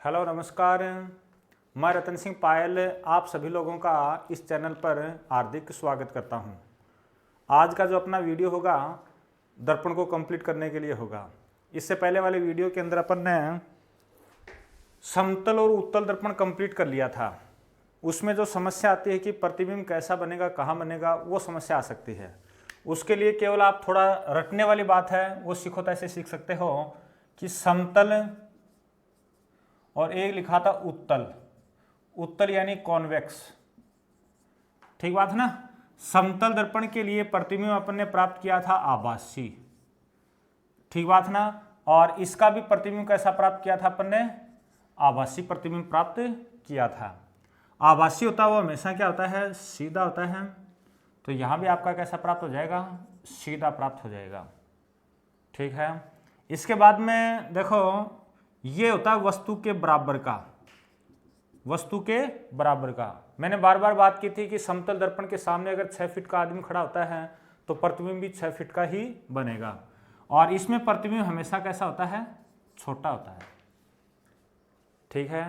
Hello नमस्कार, मैं रतन सिंह पायल आप सभी लोगों का इस चैनल पर हार्दिक स्वागत करता हूं। आज का जो अपना वीडियो होगा दर्पण को कंप्लीट करने के लिए होगा। इससे पहले वाले वीडियो के अंदर अपन ने समतल और उत्तल दर्पण कंप्लीट कर लिया था। उसमें जो समस्या आती है कि प्रतिबिंब कैसा बनेगा, कहाँ बनेगा, वो समस्या आ सकती है। उसके लिए केवल आप थोड़ा रटने वाली बात है वो सीखो तो ऐसे सीख सकते हो कि समतल और एक लिखा था उत्तल, उत्तल यानी कॉन्वेक्स। ठीक बात है ना। समतल दर्पण के लिए प्रतिबिंब अपन ने प्राप्त किया था आभासी। ठीक बात है ना। और इसका भी प्रतिबिंब कैसा प्राप्त किया था अपन ने, आभासी प्रतिबिंब प्राप्त किया था। आभासी होता है वो हमेशा क्या होता है, सीधा होता है। तो यहां भी आपका कैसा प्राप्त हो जाएगा, सीधा प्राप्त हो जाएगा। ठीक है। इसके बाद में देखो ये होता है वस्तु के बराबर का, वस्तु के बराबर का। मैंने बार बार बात की थी कि समतल दर्पण के सामने अगर 6 फीट का आदमी खड़ा होता है तो प्रतिबिंब भी 6 फीट का ही बनेगा। और इसमें प्रतिबिंब हमेशा कैसा होता है, छोटा होता है। ठीक है।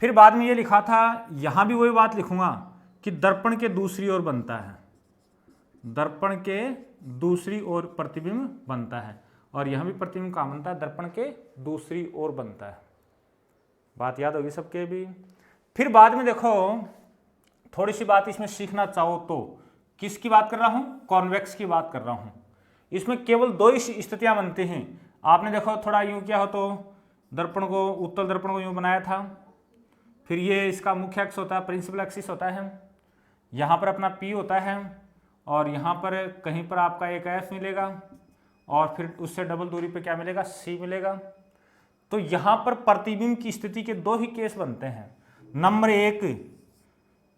फिर बाद में ये लिखा था, यहां भी वही बात लिखूंगा कि दर्पण के दूसरी ओर बनता है, दर्पण के दूसरी ओर प्रतिबिंब बनता है। और यहां भी प्रतिबिंब कहां बनता है, दर्पण के दूसरी ओर बनता है। बात याद होगी सबके भी। फिर बाद में देखो थोड़ी सी बात इसमें सीखना चाहो तो किसकी बात कर रहा हूं, कॉन्वेक्स की बात कर रहा हूं। इसमें केवल दो ही स्थितियां बनती हैं। आपने देखो थोड़ा यूं किया हो तो दर्पण को, उत्तल दर्पण को यूं बनाया था। फिर ये इसका मुख्य अक्ष होता है, प्रिंसिपल एक्सिस होता है। यहां पर अपना P होता है और यहां पर कहीं पर आपका एक F मिलेगा और फिर उससे डबल दूरी पे क्या मिलेगा, C मिलेगा। तो यहां पर प्रतिबिंब की स्थिति के दो ही केस बनते हैं। नंबर एक,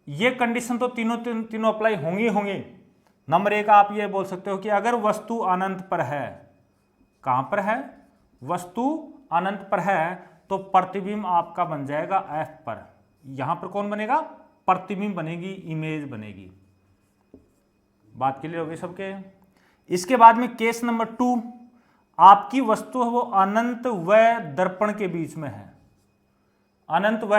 ये कंडीशन तो तीनों अप्लाई होंगी। नंबर एक आप ये बोल सकते हो कि अगर वस्तु अनंत पर है, कहां पर है, वस्तु अनंत पर है, तो प्रतिबिंब आपका बन जाएगा F पर। यहां पर कौन बनेगा, प्रतिबिंब बनेगी, इमेज बनेगी। बात क्लियर होगी सबके। इसके बाद में केस नंबर 2, आपकी वस्तु है वो अनंत व दर्पण के बीच में है, अनंत व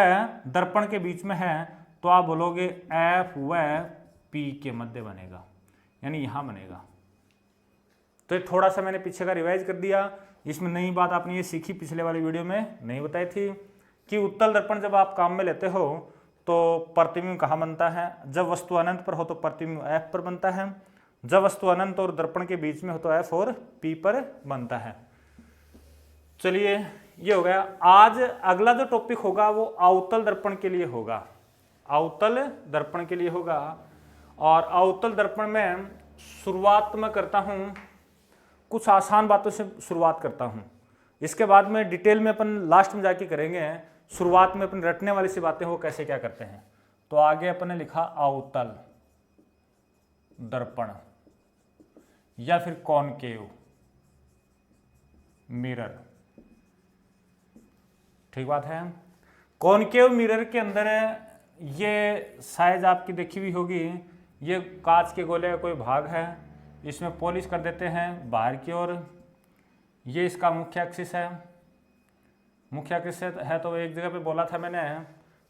दर्पण के बीच में है, तो आप बोलोगे F व P के मध्य बनेगा, यानी यहां बनेगा। तो ये थोड़ा सा मैंने पीछे का रिवाइज कर दिया। इसमें नई बात आपने ये सीखी, पिछले वाले वीडियो में नहीं बताई थी कि उत्तल दर्पण जब आप काम में लेते हो तो प्रतिबिंब कहाँ बनता है, जब वस्तु अनंत पर हो तो प्रतिबिंब F पर बनता है, जब वस्तु अनंत और दर्पण के बीच में हो तो F और P पर बनता है। चलिए ये हो गया। आज अगला जो टॉपिक होगा वो अवतल दर्पण के लिए होगा, अवतल दर्पण के लिए होगा। और अवतल दर्पण में शुरुआत में करता हूं, कुछ आसान बातों से शुरुआत करता हूं। इसके बाद में डिटेल में अपन लास्ट में जाके करेंगे। शुरुआत में अपन रटने वाली सी बातें वो कैसे क्या करते हैं। तो आगे अपन ने लिखा अवतल दर्पण या फिर कॉनकेव मिरर। ठीक बात है। कॉनकेव मिरर के अंदर ये साइज आपकी देखी हुई होगी, ये कांच के गोले का कोई भाग है, इसमें पॉलिश कर देते हैं बाहर की ओर। ये इसका मुख्य एक्सिस है, मुख्य एक्सिस है। तो एक जगह पे बोला था मैंने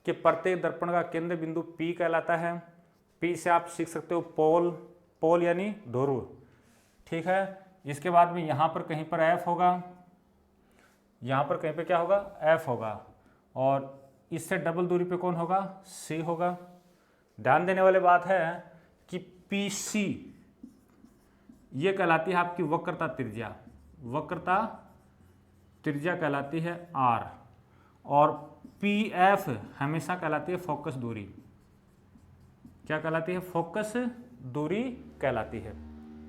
कि प्रत्येक दर्पण का केंद्र बिंदु P कहलाता है। P से आप सीख सकते हो पोल, पोल यानी ध्रुव। ठीक है। इसके बाद में यहाँ पर कहीं पर F होगा, यहाँ पर कहीं पे क्या होगा, F होगा। और इससे डबल दूरी पे कौन होगा, C होगा। ध्यान देने वाली बात है कि PC ये कहलाती है आपकी वक्रता त्रिज्या, वक्रता त्रिज्या कहलाती है R। और PF हमेशा कहलाती है फोकस दूरी। क्या कहलाती है, फोकस दूरी कहलाती है।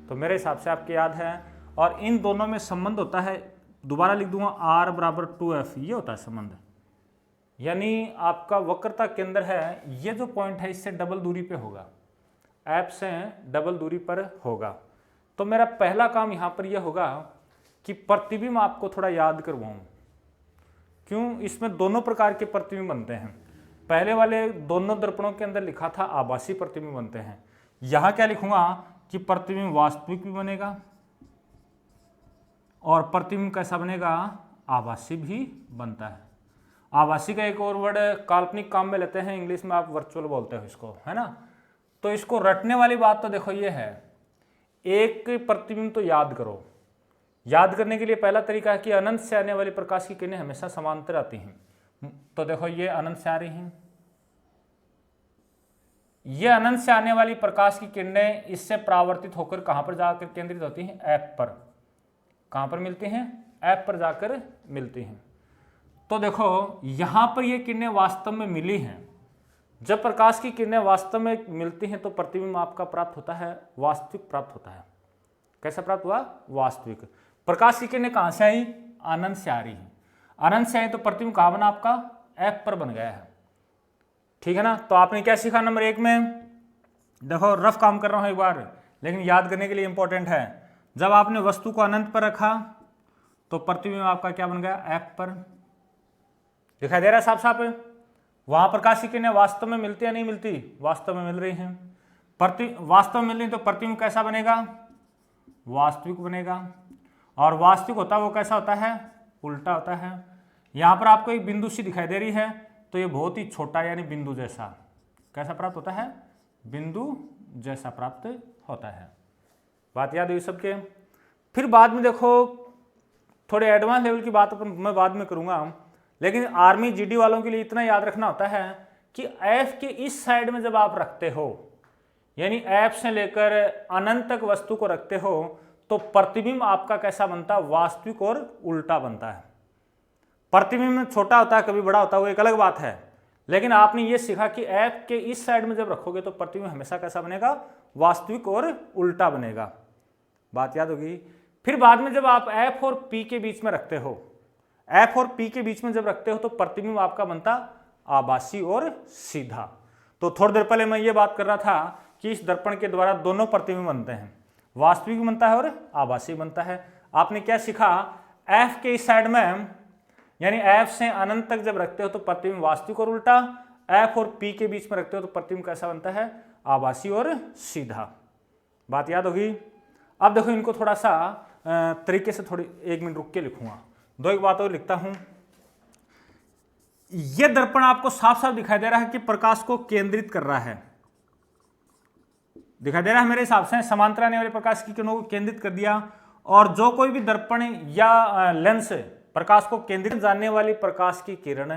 तो मेरे हिसाब से आपके याद है। और इन दोनों में संबंध होता है, दोबारा लिख दूंगा, R बराबर 2F, ये होता है संबंध। यानी आपका वक्रता केंद्र है, ये जो पॉइंट है इससे डबल दूरी पे होगा, F से डबल दूरी पर होगा। तो मेरा पहला काम यहाँ पर यह होगा कि प्रतिबिंब आपको थोड़ा याद करवाऊं। क्यों, इसमें दोनों प्रकार के प्रतिबिंब बनते हैं। पहले वाले दोनों दर्पणों के अंदर लिखा था आभासी प्रतिबिंब बनते हैं। यहाँ क्या लिखूंगा कि प्रतिबिंब वास्तविक भी बनेगा और प्रतिबिंब कैसा बनेगा, आभासी भी बनता है। आभासी का एक और वर्ड काल्पनिक काम में लेते हैं, इंग्लिश में आप वर्चुअल बोलते हो इसको, है ना। तो इसको रटने वाली बात तो देखो ये है, एक प्रतिबिंब तो याद करो। याद करने के लिए पहला तरीका है कि अनंत से आने वाली प्रकाश की किरणें हमेशा समांतर आती हैं। तो देखो ये अनंत से आ रही हैं, ये अनंत से आने वाली प्रकाश की किरणें इससे परावर्तित होकर कहां पर जाकर केंद्रित होती हैं, एफ पर। कहां पर मिलती हैं, एफ पर जाकर मिलती हैं। तो देखो यहां पर ये किरणें वास्तव में मिली हैं। जब प्रकाश की किरणें वास्तव में मिलती हैं तो प्रतिबिंब आपका प्राप्त होता है, वास्तविक प्राप्त होता है। कैसा प्राप्त हुआ, वास्तविक। प्रकाश की किरणें कहां से आई, अनंत से आ रही हैं। अनंत से आई तो प्रतिबिंब कहां बना, आपका एफ पर बन गया है। ठीक है ना। तो आपने क्या सीखा नंबर 1 में, देखो रफ काम कर रहा हूं एक बार, लेकिन याद करने के लिए इंपॉर्टेंट है। जब आपने वस्तु को अनंत पर रखा तो प्रतिबिंब आपका क्या बन गया, एफ पर। दिखाई दे रहा है साफ साफ। वहां प्रकाश की किरणें वास्तव में मिलती है नहीं मिलती, वास्तव में मिल रही हैं। वास्तव में मिल रही तो प्रतिबिंब कैसा बनेगा, वास्तविक बनेगा। और वास्तविक होता है वो कैसा होता है, उल्टा होता है। यहां पर आपको एक बिंदु सी दिखाई दे रही है, तो ये बहुत ही छोटा यानी बिंदु जैसा, कैसा प्राप्त होता है, बिंदु जैसा प्राप्त होता है। बात याद हुई सबके। फिर बाद में देखो थोड़े एडवांस लेवल की बात मैं बाद में करूंगा, लेकिन आर्मी जीडी वालों के लिए इतना याद रखना होता है कि एफ के इस साइड में जब आप रखते हो, यानी एफ से लेकर अनंत तक वस्तु को रखते हो, तो प्रतिबिंब आपका कैसा बनता है, वास्तविक और उल्टा बनता है। प्रतिबिंब में छोटा होता है कभी बड़ा होता है, वो एक अलग बात है, लेकिन आपने ये सीखा कि एफ के इस साइड में जब रखोगे तो प्रतिबिंब हमेशा कैसा बनेगा, वास्तविक और उल्टा बनेगा। बात याद होगी। फिर बाद में जब आप एफ और पी के बीच में रखते हो, एफ और पी के बीच में जब रखते हो तो प्रतिबिंब आपका बनता आभासी और सीधा। तो थोड़ी देर पहले मैं ये बात कर रहा था कि इस दर्पण के द्वारा दोनों प्रतिबिंब बनते हैं, वास्तविक बनता है और आभासी बनता है। आपने क्या सीखा, एफ के इस साइड में यानी एफ से अनंत तक जब रखते हो तो प्रतिबिंब वास्तविक और उल्टा, एफ और पी के बीच में रखते हो तो प्रतिबिंब कैसा बनता है, आभासी और सीधा। बात याद होगी। अब देखो इनको थोड़ा सा तरीके से थोड़ी 1 मिनट रुक के लिखूंगा, 2 बात और लिखता हूं। यह दर्पण आपको साफ साफ दिखाई दे रहा है कि प्रकाश को केंद्रित कर रहा है, दिखाई दे रहा है मेरे हिसाब से। समांतर आने वाले प्रकाश की किरणों को केंद्रित कर दिया, और जो कोई भी दर्पण या लेंस प्रकाश को केंद्रित जाने वाली प्रकाश की किरण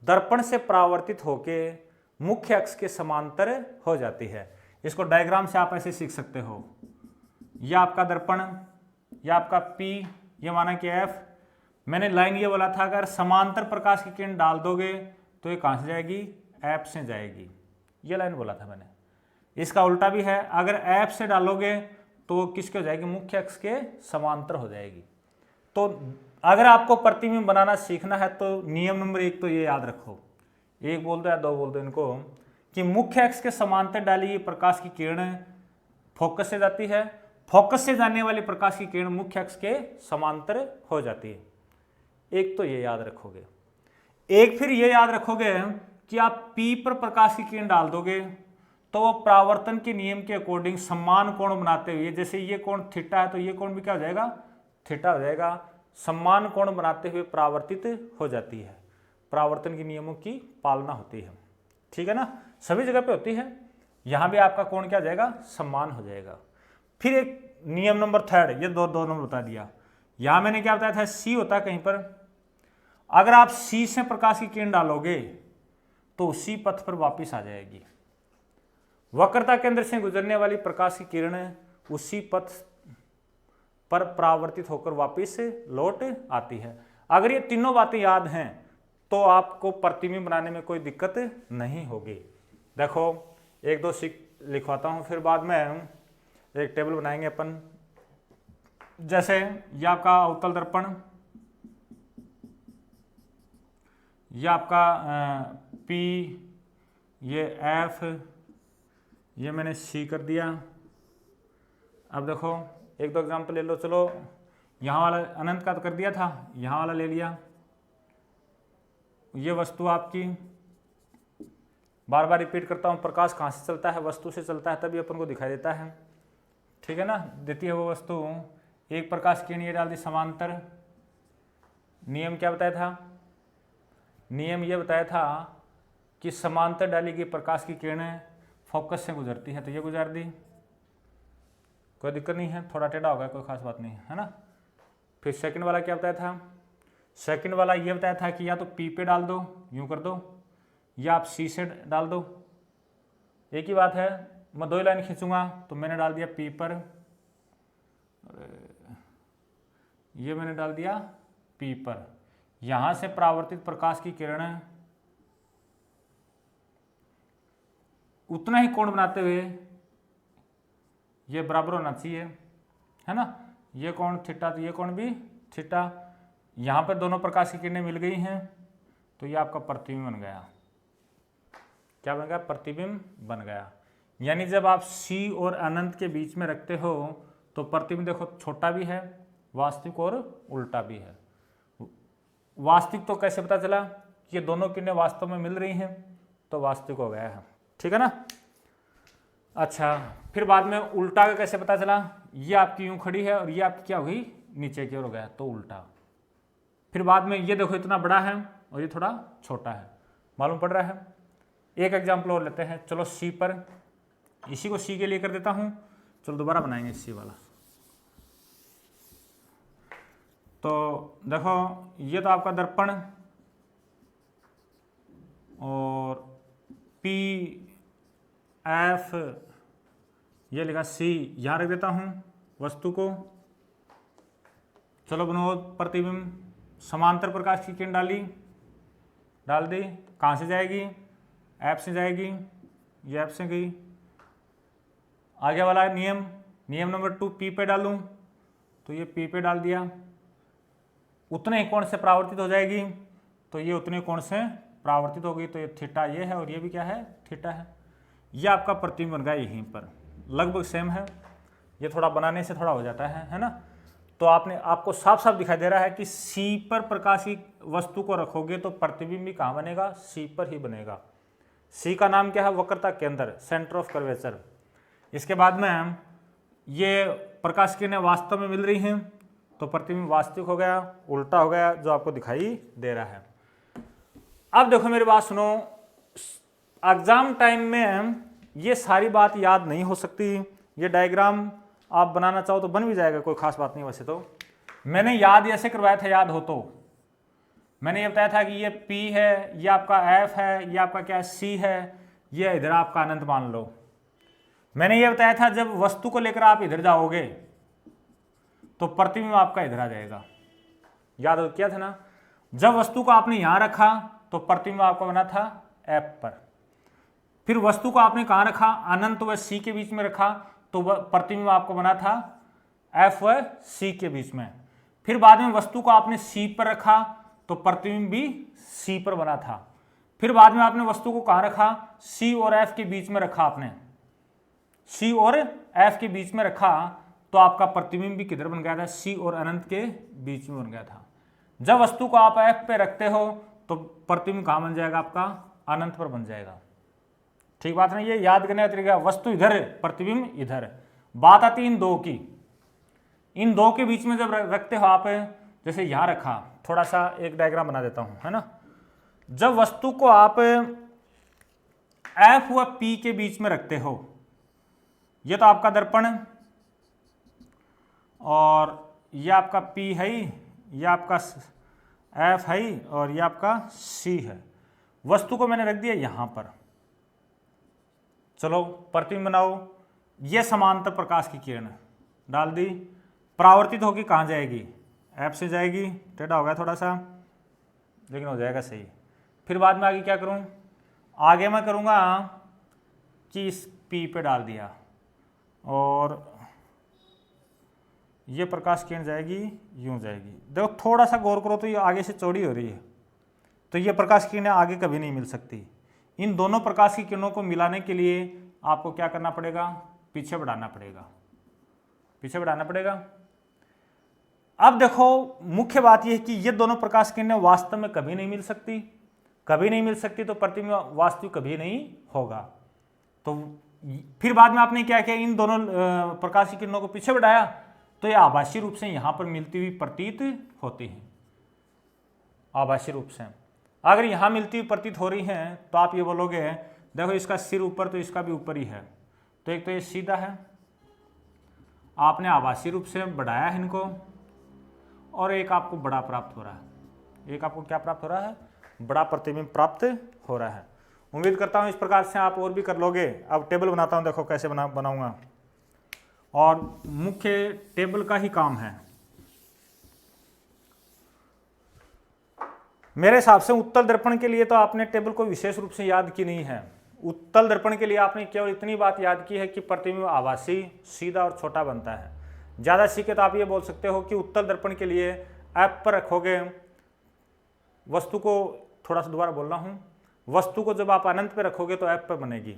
दर्पण से परावर्तित होकर मुख्य अक्ष के समांतर हो जाती है। इसको डायग्राम से आप ऐसे सीख सकते हो, यह आपका दर्पण, यह आपका पी, ये माना कि एफ। मैंने लाइन ये बोला था अगर समांतर प्रकाश की किरण डाल दोगे तो ये कहां से जाएगी, एफ से जाएगी, ये लाइन बोला था मैंने। इसका उल्टा भी है, अगर एफ से डालोगे तो किसके हो जाएगी, मुख्य अक्ष के समांतर हो जाएगी। तो अगर आपको प्रतिबिंब बनाना सीखना है तो नियम नंबर 1 तो ये याद रखो, 1 बोल दो या 2 बोल दो इनको, कि मुख्य अक्ष के समांतर डाली गई प्रकाश की किरण फोकस से जाती है, फोकस से जाने वाली प्रकाश की किरण मुख्य अक्ष के समांतर हो जाती है। एक तो ये याद रखोगे। एक फिर ये याद रखोगे कि आप P पर प्रकाश की किरण डाल दोगे तो वो परावर्तन के नियम के अकॉर्डिंग समान कोण बनाते हुए, जैसे ये कोण थीटा है तो ये कोण भी क्या हो जाएगा, थीटा हो जाएगा, समान कोण बनाते हुए परावर्तित हो जाती है। परावर्तन के नियमों की पालना होती है, ठीक है ना, सभी जगह पे होती है। यहां भी आपका कोण क्या हो जाएगा, समान हो जाएगा। फिर एक नियम नंबर 3, ये दो नंबर बता दिया। यहां मैंने क्या बताया था, C होता है कहीं पर, अगर आप C से प्रकाश की किरण डालोगे तो उसी पथ पर वापस आ जाएगी। वक्रता केंद्र से गुजरने वाली प्रकाश की किरण उसी पथ पर परावर्तित होकर वापस लौट आती है। अगर ये तीनों बातें याद हैं तो आपको प्रतिबिंब बनाने में कोई दिक्कत नहीं होगी। देखो 1-2 लिखवाता हूं, फिर बाद में एक टेबल बनाएंगे अपन। जैसे ये आपका अवतल दर्पण, ये आपका P, ये F, ये मैंने C कर दिया। अब देखो 1-2 एग्जाम्पल ले लो। चलो यहाँ वाला अनंत का तो कर दिया था, यहाँ वाला ले लिया। ये वस्तु आपकी, बार बार रिपीट करता हूँ, प्रकाश कहाँ से चलता है, वस्तु से चलता है, तभी अपन को दिखाई देता है, ठीक है ना। देती है वो वस्तु, एक प्रकाश किरण ये डाल दी समांतर। नियम क्या बताया था, नियम ये बताया था कि समांतर डाली गई प्रकाश की किरणें फोकस से गुजरती है, तो ये गुजार दी, कोई दिक्कत नहीं है, थोड़ा टेढ़ा होगा, कोई खास बात नहीं है ना। फिर सेकंड वाला क्या बताया था, सेकंड वाला ये बताया था कि या तो पी पे डाल दो, यूं कर दो, या आप सी से डाल दो, एक ही बात है। मैं 2 लाइन खींचूंगा तो मैंने डाल दिया पी पर, ये मैंने डाल दिया पी पर। यहां से परावर्तित प्रकाश की किरणें उतना ही कोण बनाते हुए ये बराबर होना चाहिए, है ना, ये कोण थीटा तो ये कोण भी थीटा। यहां पर दोनों प्रकाश की किरणें मिल गई हैं तो ये आपका प्रतिबिंब बन गया। क्या बन गया, प्रतिबिंब बन गया। यानी जब आप सी और अनंत के बीच में रखते हो तो प्रतिबिंब देखो छोटा भी है, वास्तविक और उल्टा भी है। वास्तविक तो कैसे पता चला कि ये दोनों किरणें वास्तव में मिल रही हैं, तो वास्तविक हो गया है, ठीक है ना। अच्छा, फिर बाद में उल्टा का कैसे पता चला, ये आपकी यूं खड़ी है और ये आपकी क्या हो गई, नीचे की ओर हो गया, तो उल्टा। फिर बाद में ये देखो इतना बड़ा है और ये थोड़ा छोटा है, मालूम पड़ रहा है। एक एग्जाम्पल और लेते हैं, चलो सी पर, इसी को सी के लिए कर देता हूं, चलो दोबारा बनाएंगे सी वाला। तो देखो ये तो आपका दर्पण और पी एफ, ये लिखा सी, यहां रख देता हूं वस्तु को। चलो बनाओ प्रतिबिंब, समांतर प्रकाश की किरण डाल दी, कहां से जाएगी, एफ से जाएगी, ये एफ से गई। आगे वाला नियम नंबर 2, पी पे डालूं तो ये पी पे डाल दिया, उतने ही कोण से परावर्तित हो जाएगी, तो ये उतने कोण से परावर्तित होगी, तो ये थीटा ये है और ये भी क्या है, थीटा है। ये आपका प्रतिबिंब बन गया, यहीं पर लगभग सेम है, ये थोड़ा बनाने से थोड़ा हो जाता है ना। तो आपको साफ साफ दिखाई दे रहा है कि सी पर प्रकाश की वस्तु को रखोगे तो प्रतिबिंब भी कहाँ बनेगा, सी पर ही बनेगा। सी का नाम क्या है, वक्रता केंद्र, सेंटर ऑफ कर्वेचर। इसके बाद में ये प्रकाश किरणें वास्तव में मिल रही हैं तो प्रतिबिंब वास्तविक हो गया, उल्टा हो गया, जो आपको दिखाई दे रहा है। अब देखो मेरी बात सुनो, एग्जाम टाइम में ये सारी बात याद नहीं हो सकती, ये डायग्राम आप बनाना चाहो तो बन भी जाएगा, कोई खास बात नहीं। वैसे तो मैंने याद ऐसे करवाया था, याद हो तो मैंने ये बताया था कि ये P है, ये आपका F है, ये आपका क्या C है, ये इधर आपका अनंत मान लो। मैंने ये बताया था जब वस्तु को लेकर आप इधर जाओगे तो प्रतिबिंब आपका इधर आ जाएगा, याद किया था ना। जब वस्तु को आपने यहां रखा तो प्रतिबिंब आपका बना था F पर। फिर वस्तु को आपने कहां रखा, अनंत व C के बीच में रखा, तो प्रतिबिंब आपको बना था F व C के बीच में। फिर बाद में वस्तु को आपने C पर रखा तो प्रतिबिंब भी C पर बना था। फिर बाद में आपने वस्तु को कहां रखा, C और F के बीच में रखा, आपने C और F के बीच में रखा, तो आपका प्रतिबिंब भी किधर बन गया था, C और अनंत के बीच में बन गया था। जब वस्तु को आप F पे रखते हो तो प्रतिबिंब कहां बन जाएगा, आपका अनंत पर बन जाएगा। ठीक बात नहीं, ये याद करने का तरीका, वस्तु इधर, प्रतिबिंब इधर। बात आती है इन दो की, इन दो के बीच में जब रखते हो आप, जैसे यहां रखा, थोड़ा सा एक डायग्राम बना देता हूं, है ना। जब वस्तु को आप F व P के बीच में रखते हो, ये तो आपका दर्पण और ये आपका P है, ये आपका F है और ये आपका C है। वस्तु को मैंने रख दिया यहां पर। चलो प्रतिबिंब बनाओ, ये समांतर प्रकाश की किरण डाल दी, परावर्तित होगी कहाँ जाएगी, F से जाएगी, टेढ़ा हो गया थोड़ा सा लेकिन हो जाएगा सही। फिर बाद में आगे क्या करूँ, आगे मैं करूँगा कि इस P पे डाल दिया और ये प्रकाश किरण जाएगी, यूं जाएगी। देखो थोड़ा सा गौर करो तो ये आगे से चौड़ी हो रही है, तो ये प्रकाश किरणें आगे कभी नहीं मिल सकती। इन दोनों प्रकाश की किरणों को मिलाने के लिए आपको क्या करना पड़ेगा, पीछे बढ़ाना पड़ेगा, पीछे बढ़ाना पड़ेगा। अब देखो मुख्य बात यह है कि ये दोनों प्रकाश किरणें वास्तव में कभी नहीं मिल सकती, कभी नहीं मिल सकती, तो प्रतिबिंब वास्तविक कभी नहीं होगा। तो फिर बाद में आपने क्या किया, इन दोनों प्रकाश की किरणों को पीछे बढ़ाया तो ये आभासी रूप से यहां पर मिलती हुई प्रतीत होती है, आभासी रूप से। अगर यहाँ मिलती हुई प्रतीत हो रही हैं तो आप ये बोलोगे देखो इसका सिर ऊपर तो इसका भी ऊपर ही है, तो एक तो ये सीधा है, आपने आभासी रूप से बढ़ाया है इनको, और एक आपको बड़ा प्राप्त हो रहा है। एक आपको क्या प्राप्त हो रहा है? बड़ा प्रतिबिंब प्राप्त हो रहा है। उम्मीद करता हूँ इस प्रकार से आप और भी कर लोगे। अब टेबल बनाता हूँ, देखो कैसे बनाऊंगा, और मुख्य टेबल का ही काम है। मेरे हिसाब से उत्तल दर्पण के लिए तो आपने टेबल को विशेष रूप से याद की नहीं है। उत्तल दर्पण के लिए आपने केवल इतनी बात याद की है कि प्रतिबिंब आभासी, सीधा और छोटा बनता है। ज़्यादा सीखे तो आप ये बोल सकते हो कि उत्तल दर्पण के लिए ऐप पर रखोगे वस्तु को, थोड़ा सा दोबारा बोल रहा हूँ, वस्तु को जब आप अनंत पे रखोगे तो ऐप पर बनेगी,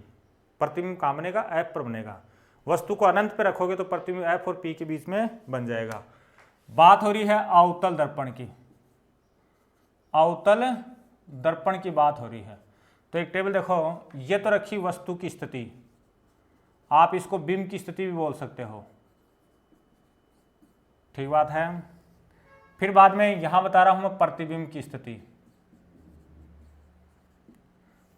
प्रतिबिंब कहाँ बनेगा? ऐप पर बनेगा। वस्तु को अनंत पे रखोगे तो प्रतिबिंब एफ और पी के बीच में बन जाएगा। बात हो रही है अवतल दर्पण की, अवतल दर्पण की बात हो रही है। तो एक टेबल देखो, ये तो रखी वस्तु की स्थिति, आप इसको बिंब की स्थिति भी बोल सकते हो, ठीक बात है। फिर बाद में यहां बता रहा हूं मैं प्रतिबिंब की स्थिति।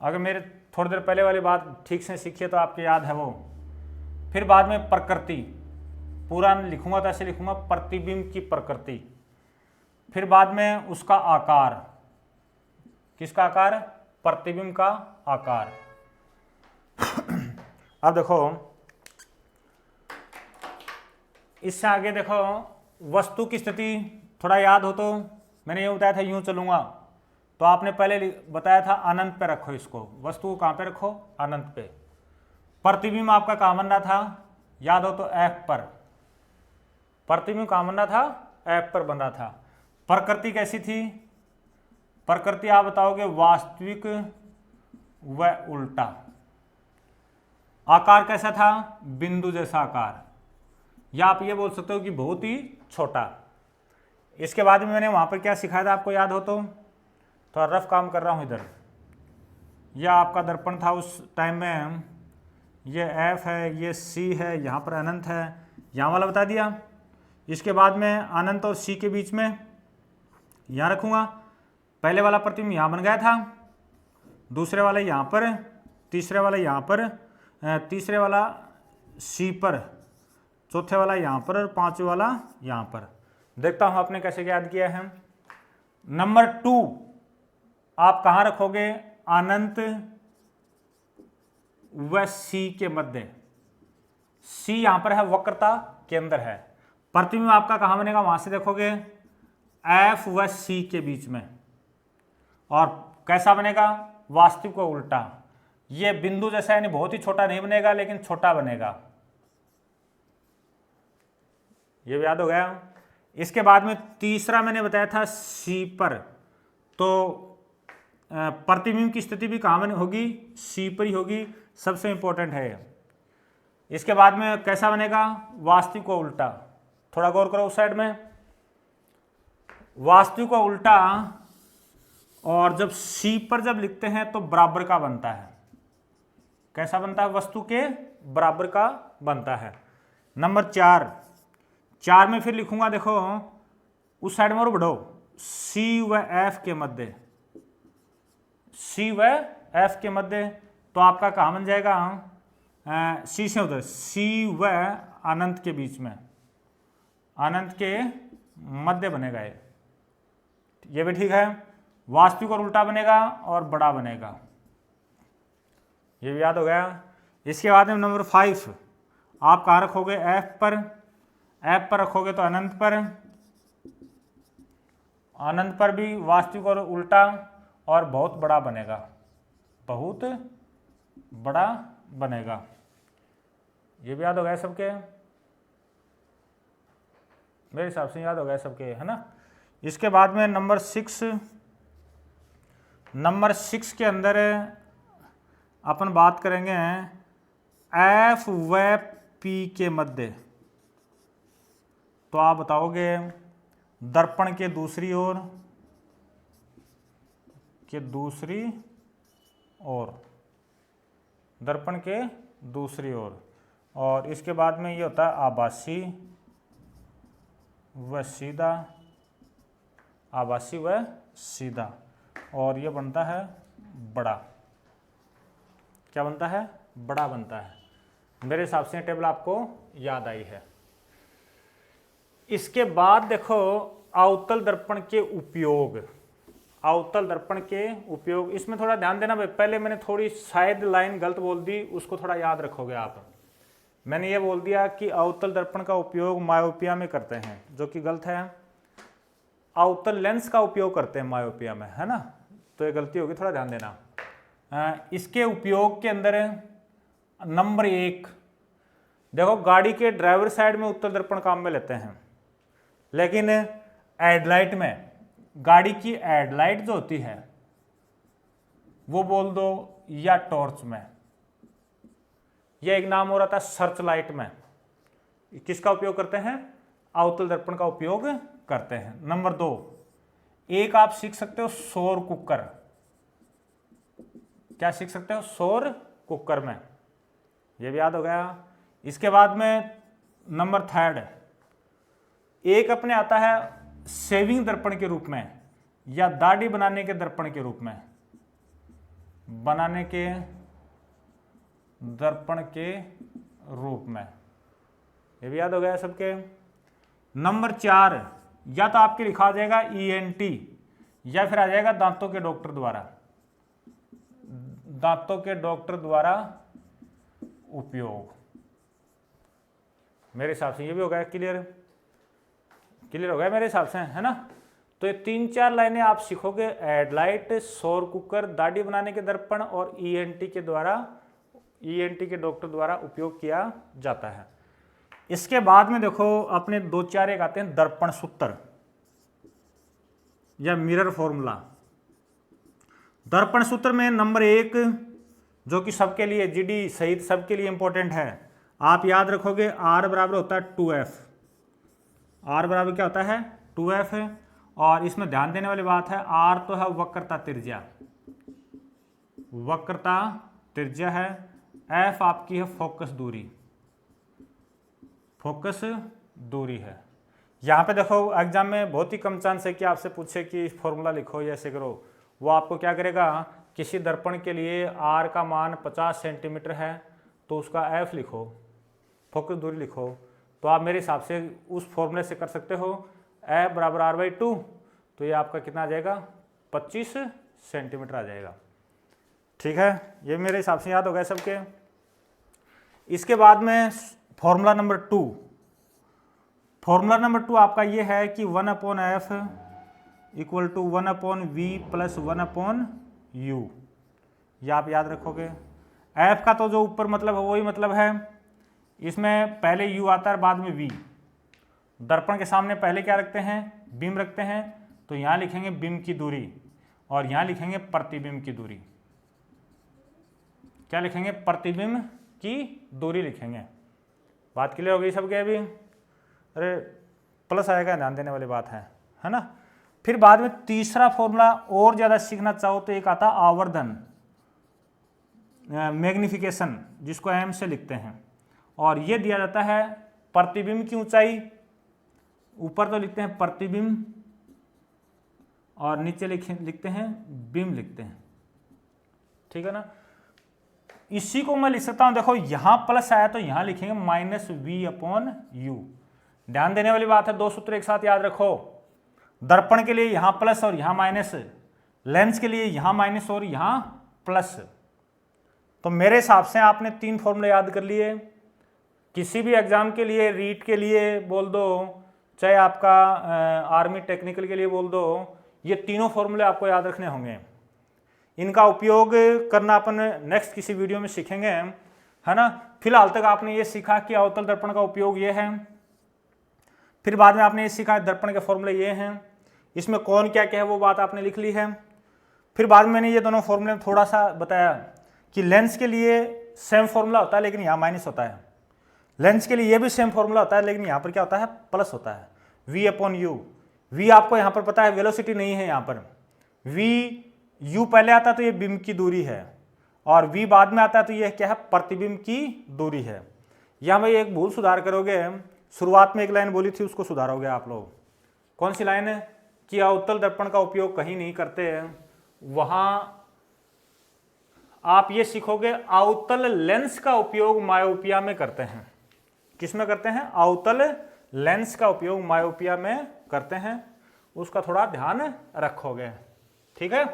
अगर मेरे थोड़ी देर पहले वाली बात ठीक से सीखिए तो आपको याद है वो। फिर बाद में प्रकृति, पूरा लिखूंगा तो ऐसे लिखूंगा प्रतिबिंब की प्रकृति। फिर बाद में उसका आकार, किसका आकार? प्रतिबिंब का आकार। अब देखो इससे आगे देखो वस्तु की स्थिति, थोड़ा याद हो तो मैंने ये बताया था यूं चलूंगा, तो आपने पहले बताया था अनंत पे रखो इसको, वस्तु को कहां पे रखो? अनंत पे। प्रतिबिंब आपका कहां बन रहा था? याद हो तो एफ पर। प्रतिबिंब कहां बन रहा था? एफ पर बन रहा था। प्रकृति कैसी थी? प्रकृति आप बताओगे वास्तविक व उल्टा। आकार कैसा था? बिंदु जैसा आकार, या आप ये बोल सकते हो कि बहुत ही छोटा। इसके बाद में मैंने वहां पर क्या सिखाया था आपको याद हो तो? थोड़ा रफ काम कर रहा हूं इधर। यह आपका दर्पण था उस टाइम में, ये एफ है, ये सी है, यहाँ पर अनंत है, यहाँ वाला बता दिया। इसके बाद में अनंत और सी के बीच में यहाँ रखूँगा। पहले वाला प्रतिबिंब यहाँ बन गया था, दूसरे वाला यहाँ पर, तीसरे वाला यहाँ पर, तीसरे वाला सी पर, चौथे वाला यहाँ पर और पांचवें वाला यहाँ पर। देखता हूँ आपने कैसे याद किया है। नंबर 2 आप कहाँ रखोगे? अनंत व सी के मध्य। सी यहाँ पर है, वक्रता के अंदर है। प्रतिबिंब आपका कहाँ बनेगा? वहां से देखोगे एफ व सी के बीच में। और कैसा बनेगा? वास्तविक को उल्टा। ये बिंदु जैसा, यानी बहुत ही छोटा नहीं बनेगा लेकिन छोटा बनेगा। ये भी याद हो गया। इसके बाद में तीसरा मैंने बताया था सी पर, तो प्रतिबिंब की स्थिति भी कहाँ होगी? सी पर ही होगी, सबसे इंपॉर्टेंट है। इसके बाद में कैसा बनेगा? वास्तविक को उल्टा। थोड़ा गौर करो उस साइड में, वास्तविक को उल्टा। और जब सी पर जब लिखते हैं तो बराबर का बनता है। कैसा बनता है? वस्तु के बराबर का बनता है। नंबर 4 में फिर लिखूंगा, देखो उस साइड में और बढ़ो, सी व एफ के मध्य। सी व एफ के मध्य, तो आपका कहाँ बन जाएगा? सी से उधर, सी व अनंत के बीच में, अनंत के मध्य बनेगा ये भी ठीक है। वास्तविक और उल्टा बनेगा और बड़ा बनेगा, ये भी याद हो गया। इसके बाद में नंबर 5 आप कहाँ रखोगे? एफ पर। एफ पर रखोगे तो अनंत पर, अनंत पर भी वास्तविक और उल्टा और बहुत बड़ा बनेगा, बहुत बड़ा बनेगा। ये भी याद हो गया सबके? मेरे हिसाब से याद हो गया सबके, है ना। इसके बाद में नंबर 6 के अंदर अपन बात करेंगे एफ व पी के मध्य। तो आप बताओगे दर्पण के दूसरी ओर, दर्पण के दूसरी ओर। और इसके बाद में ये होता है आभासी व सीधा, आभासी व सीधा। और ये बनता है बड़ा। क्या बनता है? बड़ा बनता है। मेरे हिसाब से टेबल आपको याद आई है। इसके बाद देखो अवतल दर्पण के उपयोग। अवतल दर्पण के उपयोग, इसमें थोड़ा ध्यान देना भाई, पहले मैंने थोड़ी शायद लाइन गलत बोल दी, उसको थोड़ा याद रखोगे आप। मैंने ये बोल दिया कि अवतल दर्पण का उपयोग मायोपिया में करते हैं, जो कि गलत है। अवतल लेंस का उपयोग करते हैं मायोपिया में, है ना, तो ये गलती होगी, थोड़ा ध्यान देना। इसके उपयोग के अंदर नंबर 1, देखो गाड़ी के ड्राइवर साइड में उत्तल दर्पण काम में लेते हैं, लेकिन हेडलाइट में, गाड़ी की हेडलाइट जो होती है वो बोल दो या टॉर्च में, यह एक नाम हो रहा था सर्च लाइट में, किसका उपयोग करते हैं? अवतल दर्पण का उपयोग करते हैं। नंबर 2, एक आप सीख सकते हो सौर कुकर। क्या सीख सकते हो? सौर कुकर में, यह भी याद हो गया। इसके बाद में नंबर 3, एक अपने आता है शेविंग दर्पण के रूप में या दाढ़ी बनाने के दर्पण के रूप में, बनाने के दर्पण के रूप में, ये भी याद हो गया सबके। नंबर 4, या तो आपके लिखा जाएगा ENT या फिर आ जाएगा दांतों के डॉक्टर द्वारा, दांतों के डॉक्टर द्वारा उपयोग। मेरे हिसाब से ये भी हो गया क्लियर, क्लियर हो गया मेरे हिसाब से, है ना। तो ये 3-4 लाइनें आप सीखोगे, हेडलाइट, सौर कुकर, दाढ़ी बनाने के दर्पण और ENT के द्वारा, ENT के डॉक्टर द्वारा उपयोग किया जाता है। इसके बाद में देखो अपने 2-4 एक आते हैं दर्पण सूत्र या मिरर फॉर्मूला। दर्पण सूत्र में नंबर 1, जो कि सबके लिए GD सहित सबके लिए इंपॉर्टेंट है, आप याद रखोगे R बराबर होता है 2F। R बराबर क्या होता है? 2F। और इसमें ध्यान देने वाली बात है, R तो है वक्रता त्रिज्या, वक्रता त्रिज्या है, F आपकी है फोकस दूरी, फोकस दूरी है। यहाँ पे देखो एग्जाम में बहुत ही कम चांस है कि आपसे पूछे कि फॉर्मूला लिखो या ऐसे करो। वो आपको क्या करेगा, किसी दर्पण के लिए R का मान 50 सेंटीमीटर है तो उसका F लिखो, फोकस दूरी लिखो। तो आप मेरे हिसाब से उस फॉर्मूले से कर सकते हो, F बराबर R/2, तो ये आपका कितना आ जाएगा? 25 सेंटीमीटर आ जाएगा। ठीक है, ये मेरे हिसाब से याद हो गए सबके। इसके बाद में फॉर्मूला नंबर 2, फॉर्मूला नंबर 2 आपका ये है कि 1/F equal to 1/V plus 1/U। ये आप याद रखोगे। F का तो जो ऊपर मतलब है वही मतलब है, इसमें पहले U आता है बाद में V। दर्पण के सामने पहले क्या रखते हैं? बीम रखते हैं, तो यहाँ लिखेंगे बीम की दूरी और यहाँ लिखेंगे प्रतिबिंब की दूरी। क्या लिखेंगे? प्रतिबिंब की दूरी लिखेंगे। बात क्लियर हो गई सबके अभी? अरे प्लस आएगा, ध्यान देने वाली बात है ना। फिर बाद में तीसरा फॉर्मूला और ज़्यादा सीखना चाहो तो एक आता आवर्धन, मैग्निफिकेशन, जिसको M से लिखते हैं, और ये दिया जाता है प्रतिबिंब की ऊंचाई। ऊपर तो लिखते हैं प्रतिबिंब और नीचे लिखते हैं बिंब लिखते हैं, ठीक है ना। इसी को मैं लिख सकता हूं, देखो यहां प्लस आया तो यहां लिखेंगे -V/U। ध्यान देने वाली बात है, 2 सूत्र एक साथ याद रखो। दर्पण के लिए यहां प्लस और यहां माइनस, लेंस के लिए यहां माइनस और यहां प्लस। तो मेरे हिसाब से आपने 3 फॉर्मूले याद कर लिए। किसी भी एग्जाम के लिए, रीट के लिए बोल दो, चाहे आपका आर्मी टेक्निकल के लिए बोल दो, ये तीनों फॉर्मूले आपको याद रखने होंगे। इनका उपयोग करना अपन नेक्स्ट किसी वीडियो में सीखेंगे, है ना। फिलहाल तक आपने ये सीखा कि अवतल दर्पण का उपयोग ये है, फिर बाद में आपने ये सीखा दर्पण के फॉर्मूले ये हैं, इसमें कौन क्या क्या है वो बात आपने लिख ली है। फिर बाद में मैंने ये दोनों फॉर्मूले थोड़ा सा बताया कि लेंस के लिए सेम फॉर्मूला होता है लेकिन यहाँ माइनस होता है, लेंस के लिए ये भी सेम फॉर्मूला होता है लेकिन यहाँ पर क्या होता है? प्लस होता है, V/U। V आपको यहाँ पर पता है वेलोसिटी नहीं है, यहाँ पर U पहले आता है तो ये बिंब की दूरी है, और V बाद में आता है तो ये क्या है? प्रतिबिंब की दूरी है। यहाँ भाई एक भूल सुधार करोगे, शुरुआत में एक लाइन बोली थी उसको सुधारोगे आप लोग। कौन सी लाइन है? कि अवतल दर्पण का उपयोग कहीं नहीं करते हैं, वहां आप ये सीखोगे अवतल लेंस का उपयोग मायोपिया में करते हैं। किस में करते हैं? अवतल लेंस का उपयोग मायोपिया में करते हैं, उसका थोड़ा ध्यान रखोगे, ठीक है।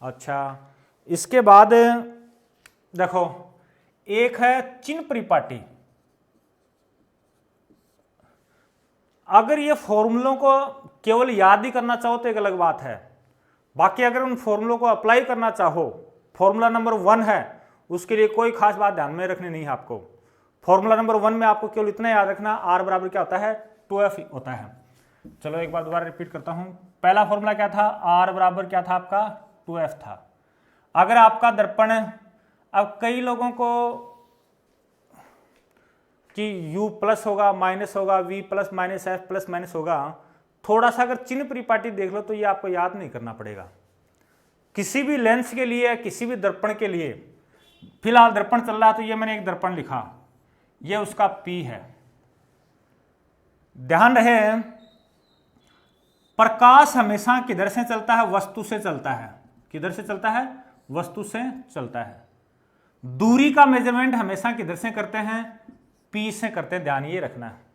अच्छा, इसके बाद देखो एक है चिन्ह परिपाटी। अगर ये फॉर्मूलों को केवल याद ही करना चाहो तो एक अलग बात है, बाकी अगर उन फॉर्मूलों को अप्लाई करना चाहो, फॉर्मूला नंबर 1 है, उसके लिए कोई खास बात ध्यान में रखनी नहीं है आपको। फॉर्मूला नंबर 1 में आपको केवल इतना याद रखना, आर बराबर क्या होता है? 2f होता है। चलो एक बार दोबारा रिपीट करता हूं। पहला फॉर्मूला क्या था? आर बराबर क्या था आपका? 2f था। अगर आपका दर्पण, अब कई लोगों को कि u प्लस होगा, माइनस होगा, v plus minus f plus minus होगा, थोड़ा सा अगर चिन्ह परिपाटी देख लो तो ये आपको याद नहीं करना पड़ेगा। किसी भी लेंस के लिए, किसी भी दर्पण के लिए, फिलहाल दर्पण चल रहा है तो ये मैंने एक दर्पण लिखा, ये उसका P है। ध्यान रहे प्रकाश हमेशा किधर से चलता है? वस्तु से चलता है। किधर से चलता है? वस्तु से चलता है। दूरी का मेजरमेंट हमेशा किधर से करते हैं? P से करते हैं, ध्यान ये रखना है।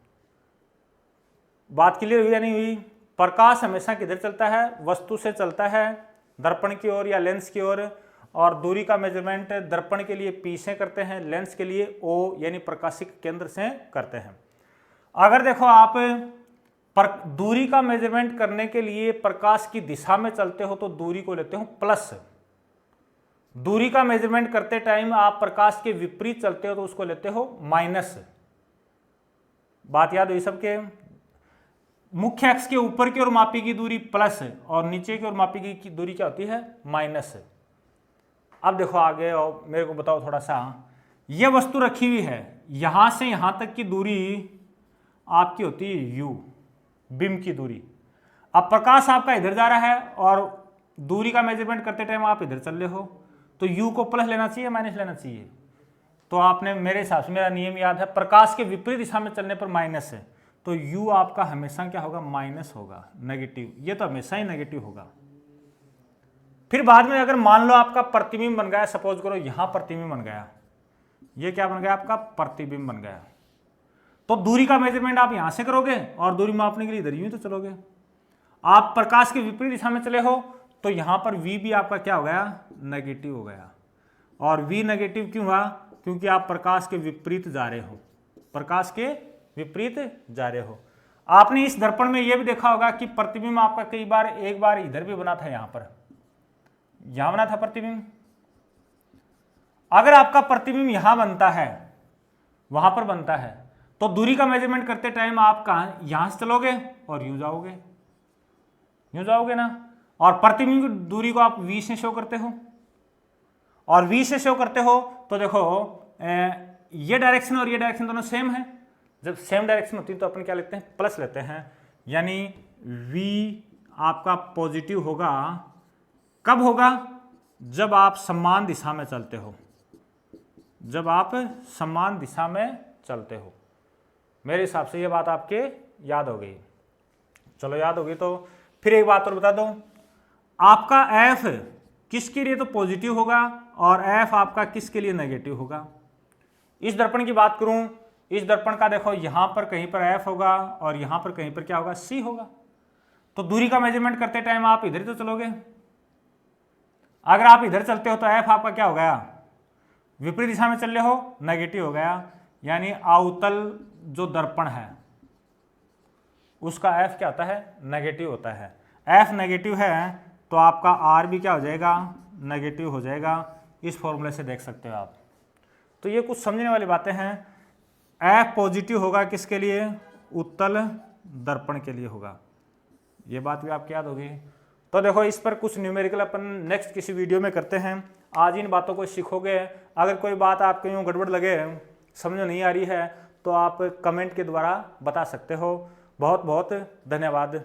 बात क्लियर हुई या नहीं हुई? प्रकाश हमेशा किधर चलता है? वस्तु से चलता है, दर्पण की ओर या लेंस की ओर, और दूरी का मेजरमेंट दर्पण के लिए P से करते हैं, लेंस के लिए O यानी प्रकाशिक केंद्र से करते हैं। अगर देखो आप दूरी का मेजरमेंट करने के लिए प्रकाश की दिशा में चलते हो तो दूरी को लेते हो प्लस। दूरी का मेजरमेंट करते टाइम आप प्रकाश के विपरीत चलते हो तो उसको लेते हो माइनस। बात याद हुई सबके? मुख्य अक्ष के ऊपर की ओर मापी की दूरी प्लस और नीचे की ओर मापी की दूरी क्या होती है? माइनस। अब देखो आगे और मेरे को बताओ थोड़ा सा, यह वस्तु रखी हुई है, यहां से यहां तक की दूरी आपकी होती है u, बिंब की दूरी। अब प्रकाश आपका इधर जा रहा है और दूरी का मेजरमेंट करते टाइम आप इधर चल रहे हो, तो u को प्लस लेना चाहिए, माइनस लेना चाहिए? तो आपने, मेरे हिसाब से मेरा नियम याद है, प्रकाश के विपरीत दिशा में चलने पर माइनस है, तो u आपका हमेशा क्या होगा? माइनस होगा, नेगेटिव। ये तो हमेशा ही नेगेटिव होगा। फिर बाद में अगर मान लो आपका प्रतिबिंब बन गया, सपोज करो यहां प्रतिबिंब बन गया, ये क्या बन गया? आपका प्रतिबिंब बन गया, तो दूरी का मेजरमेंट आप यहां से करोगे और दूरी मापने के लिए इधर यूं तो चलोगे। आप प्रकाश के विपरीत दिशा में चले हो तो यहां पर v भी आपका क्या हो गया? नेगेटिव हो गया। और v नेगेटिव क्यों हुआ? क्योंकि आप प्रकाश के विपरीत जा रहे हो, प्रकाश के विपरीत जा रहे हो। आपने इस दर्पण में यह भी देखा होगा कि प्रतिबिंब आपका कई बार, एक बार इधर भी बना था, यहां बना था प्रतिबिंब। अगर आपका प्रतिबिंब यहां बनता है, वहां पर बनता है, तो दूरी का मेजरमेंट करते टाइम आप कहां? यहां से चलोगे और यूं जाओगे, यूं जाओगे ना। और प्रतिबिंब की दूरी को आप v से शो करते हो, और v से शो करते हो तो देखो ये डायरेक्शन और ये डायरेक्शन दोनों सेम है। जब सेम डायरेक्शन होती है तो अपन क्या लेते हैं? प्लस लेते हैं, यानी v आपका पॉजिटिव होगा। कब होगा? जब आप समान दिशा में चलते हो, जब आप समान दिशा में चलते हो। मेरे हिसाब से ये बात आपके याद हो गई। चलो याद होगी तो फिर एक बात और बता दो, आपका f किसके लिए तो पॉजिटिव होगा और f आपका किसके लिए नेगेटिव होगा? इस दर्पण की बात करूं, इस दर्पण का देखो यहां पर कहीं पर f होगा और यहां पर कहीं पर क्या होगा? c होगा। तो दूरी का मेजरमेंट करते टाइम आप इधर तो चलोगे। अगर आप इधर चलते हो तो f आपका क्या हो गया? विपरीत दिशा में चल रहे हो, नेगेटिव हो गया। यानी अवतल जो दर्पण है उसका f क्या होता है? नेगेटिव होता है। f नेगेटिव है तो आपका r भी क्या हो जाएगा? नेगेटिव हो जाएगा। इस फॉर्मूले से देख सकते हो आप। तो ये कुछ समझने वाली बातें हैं। f पॉजिटिव होगा किसके लिए? उत्तल दर्पण के लिए होगा। ये बात भी आपको याद होगी। तो देखो इस पर कुछ न्यूमेरिकल अपन नेक्स्ट किसी वीडियो में करते हैं। आज इन बातों को सीखोगे। अगर कोई बात आपको यूँ गड़बड़ लगे, समझ नहीं आ रही है, तो आप कमेंट के द्वारा बता सकते हो। बहुत बहुत धन्यवाद।